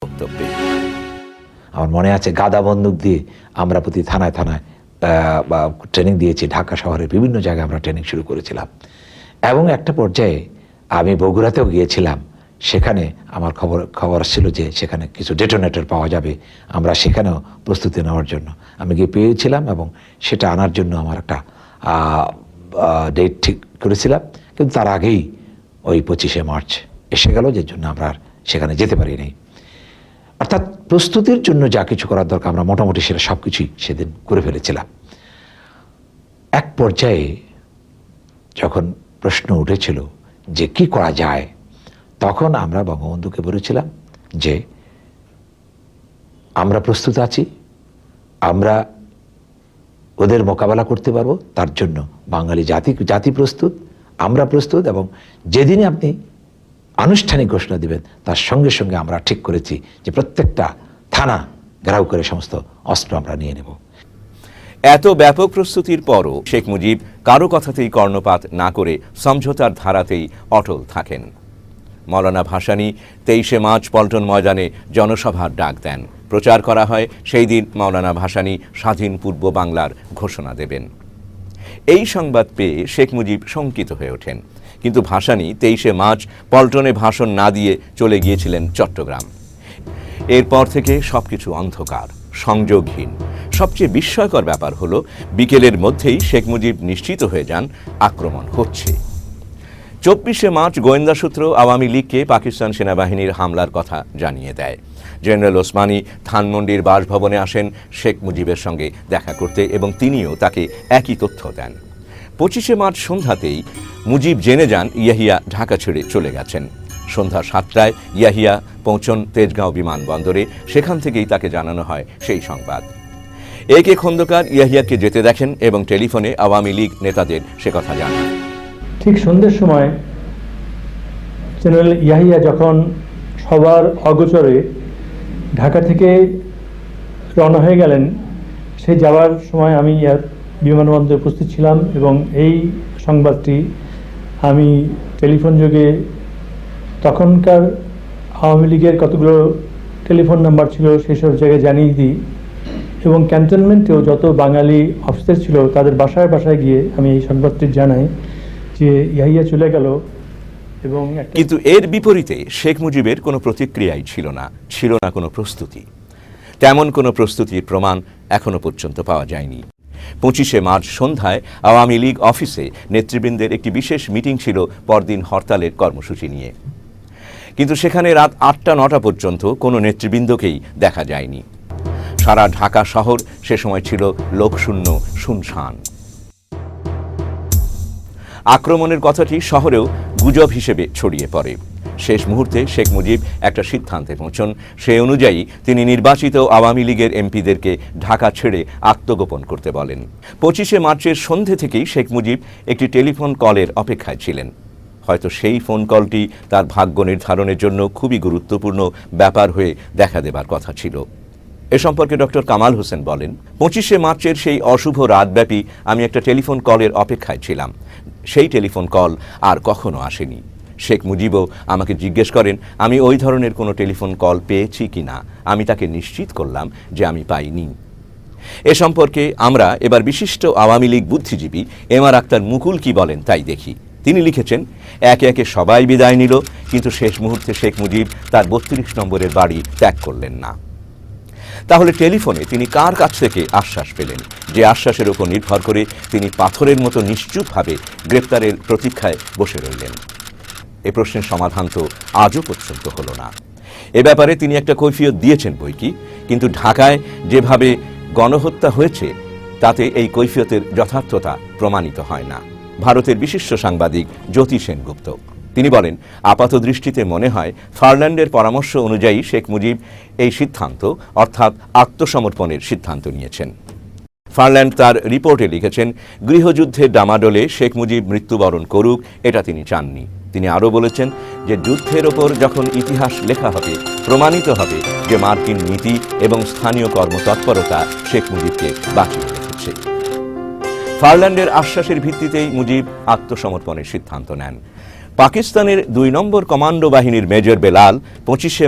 বক্তব্যে আমার মনে আছে গাদা বন্দুক দিয়ে আমরা প্রতি থানায় থানায় ট্রেনিং দিয়েছি। ঢাকা শহরের বিভিন্ন জায়গায় আমরা ট্রেনিং শুরু করেছিলাম এবং একটা পর্যায়ে আমি বগুড়াতেও গিয়েছিলাম। সেখানে আমার খবর ছিল যে সেখানে কিছু ডেটোনেটর পাওয়া যাবে, আমরা সেখানেও প্রস্তুতি নেওয়ার জন্য আমি গিয়ে পেয়েছিলাম এবং সেটা আনার জন্য আমার একটা ডেট ঠিক করেছিলাম। কিন্তু তার আগেই ওই 25শে মার্চ এসে গেল, যে জন্য আমরা আর সেখানে যেতে পারিনি। অর্থাৎ প্রস্তুতির জন্য যা কিছু করার দরকার আমরা মোটামুটি সেটা সব কিছুই সেদিন করে ফেলেছিলাম। এক পর্যায়ে যখন প্রশ্ন উঠেছিল যে কি করা যায়, তখন আমরা বঙ্গবন্ধুকে বলেছিলাম যে আমরা প্রস্তুত আছি, আমরা ওদের মোকাবেলা করতে পারবো, তার জন্য বাঙালি জাতি প্রস্তুত, আমরা প্রস্তুত। এবং যেদিনই আপনি আনুষ্ঠানিক ঘোষণা দিবেন তার সঙ্গে সঙ্গে আমরা ঠিক করেছি যে প্রত্যেকটা থানা ঘেরাও করে সমস্ত অস্ত্র আমরা নিয়ে নেব। এত ব্যাপক প্রস্তুতির পরও শেখ মুজিব কারো কথাতেই কর্ণপাত না করে সমঝোতার ধারাতেই অটল থাকেন। মৌলানা ভাসানী 23শে মার্চ পল্টন ময়দানে জনসভার ডাক দেন। প্রচার করা হয় সেই দিন মৌলানা ভাসানী স্বাধীন পূর্ব বাংলার ঘোষণা দেবেন। এই সংবাদ পেয়ে শেখ মুজিব শঙ্কিত হয়ে ওঠেন, কিন্তু ভাসানী 23শে মার্চ পল্টনে ভাষণ না দিয়ে চলে গিয়েছিলেন চট্টগ্রাম। এরপর থেকে সবকিছু অন্ধকার, সংযোগহীন। সবচেয়ে বিস্ময়কর ব্যাপার হলো বিকেলের মধ্যেই শেখ মুজিব নিশ্চিত হয়ে যান আক্রমণ হচ্ছে। 24শে মার্চ গোয়েন্দা সূত্র আওয়ামী লীগকে পাকিস্তান সেনাবাহিনীর হামলার কথা জানিয়ে দেয়। জেনারেল ওসমানী ধানমন্ডির বাসভবনে আসেন শেখ মুজিবের সঙ্গে দেখা করতে এবং তিনিও তাকে একই তথ্য দেন। 25শে মার্চ সন্ধ্যাতেই মুজিব জেনে যান ইয়াহিয়া ঢাকা ছেড়ে চলে গেছেন। সন্ধ্যা 7টায় ইয়াহিয়া পৌঁছন তেজগাঁও বিমানবন্দরে। সেখান থেকেই তাকে জানানো হয় সেই সংবাদ। এ কে খন্দকার ইয়াহিয়াকে যেতে দেখেন এবং টেলিফোনে আওয়ামী লীগ নেতাদের সে কথা জানান। ঠিক সন্ধ্যের সময় জেনারেল ইয়াহিয়া যখন সবার অগোচরে ঢাকা থেকে রওনা হয়ে গেলেন, সেই যাওয়ার সময় আমি বিমানবন্দরে উপস্থিত ছিলাম এবং এই সংবাদটি আমি টেলিফোন যোগে তখনকার আওয়ামী লীগের কতগুলো টেলিফোন নাম্বার ছিল সেই সব জায়গায় জানিয়ে দিই এবং ক্যান্টনমেন্টেও যত বাঙালি অফিসার ছিল তাদের বাসায় বাসায় গিয়ে আমি এই সংবাদটি জানাই যে ইয়াহিয়া চলে গেল। এবং কিন্তু এর বিপরীতে শেখ মুজিবের কোনো প্রতিক্রিয়াই ছিল না কোনো প্রস্তুতি। তেমন কোনো প্রস্তুতির প্রমাণ এখনো পর্যন্ত পাওয়া যায়নি। 25শে মার্চ সন্ধ্যায় আওয়ামী লীগ অফিসে নেতৃবৃন্দের একটি বিশেষ মিটিং ছিল পরদিন হরতালের কর্মসূচি নিয়ে, কিন্তু সেখানে রাত 8টা-9টা পর্যন্ত কোনো নেতৃবৃন্দকেই দেখা যায়নি। সারা ঢাকা শহর সে সময় ছিল লোকশূন্য, শুনশান। আক্রমণের কথাটি শহরেও গুজব হিসেবে ছড়িয়ে পড়ে। শেষ মুহূর্তে শেখ মুজিব একটা সিদ্ধান্তে পৌঁছন। সে অনুযায়ী তিনি নির্বাচিত আওয়ামী লীগের এমপিদেরকে ঢাকা ছেড়ে আত্মগোপন করতে বলেন। 25শে মার্চের সন্ধে থেকেই শেখ মুজিব একটি টেলিফোন কলের অপেক্ষায় ছিলেন। হয়তো সেই ফোন কলটি তার ভাগ্য নির্ধারণের জন্য খুবই গুরুত্বপূর্ণ ব্যাপার হয়ে দেখা দেবার কথা ছিল। এ সম্পর্কে ডক্টর কামাল হোসেন বলেন, 25শে মার্চের সেই অশুভ রাতব্যাপী আমি একটা টেলিফোন কলের অপেক্ষায় ছিলাম। সেই টেলিফোন কল আর কখনো আসেনি। শেখ মুজিবও আমাকে জিজ্ঞেস করেন আমি ওই ধরনের কোনো টেলিফোন কল পেয়েছি কি না। আমি তাকে নিশ্চিত করলাম যে আমি পাইনি। এ সম্পর্কে আমরা এবার বিশিষ্ট আওয়ামী লীগ বুদ্ধিজীবী এম.আর. আক্তার মুকুল কি বলেন তাই দেখি। তিনি লিখেছেন, একে একে সবাই বিদায় নিল, কিন্তু শেষ মুহূর্তে শেখ মুজিব তার 32 নম্বরের বাড়ি ত্যাগ করলেন না। তাহলে টেলিফোনে তিনি কার কাছ থেকে আশ্বাস পেলেন, যে আশ্বাসের উপর নির্ভর করে তিনি পাথরের মতো নিশ্চুপভাবে গ্রেপ্তারের প্রতীক্ষায় বসে রইলেন? এ প্রশ্নের সমাধান তো আজও পর্যন্ত হলো না। এ ব্যাপারে তিনি একটা কৈফিয়ত দিয়েছেন বৈকি, কিন্তু ঢাকায় যেভাবে গণহত্যা হয়েছে তাতে এই কৈফিয়তের যথার্থতা প্রমাণিত হয় না। ভারতের বিশিষ্ট সাংবাদিক জ্যোতি সেনগুপ্ত তিনি বলেন, আপাত দৃষ্টিতে মনে হয় ফারল্যান্ডের পরামর্শ অনুযায়ী শেখ মুজিব এই সিদ্ধান্ত অর্থাৎ আত্মসমর্পণের সিদ্ধান্ত নিয়েছেন। ফারল্যান্ড তার রিপোর্টে লিখেছেন, গৃহযুদ্ধের ডামাডোলে শেখ মুজিব মৃত্যুবরণ করুক এটা তিনি চাননি। তিনি আরও বলেছেন যে যুদ্ধের ওপর যখন ইতিহাস লেখা হবে, প্রমাণিত হবে যে মার্কিন নীতি এবং স্থানীয় কর্মতৎপরতা শেখ মুজিবকে বাঁচিয়ে রেখেছে। ফারল্যান্ডের আশ্বাসের ভিত্তিতেই মুজিব আত্মসমর্পণের সিদ্ধান্ত নেন। পাকিস্তানের 2 নম্বর কমান্ডো বাহিনীর মেজর বেলাল 25শে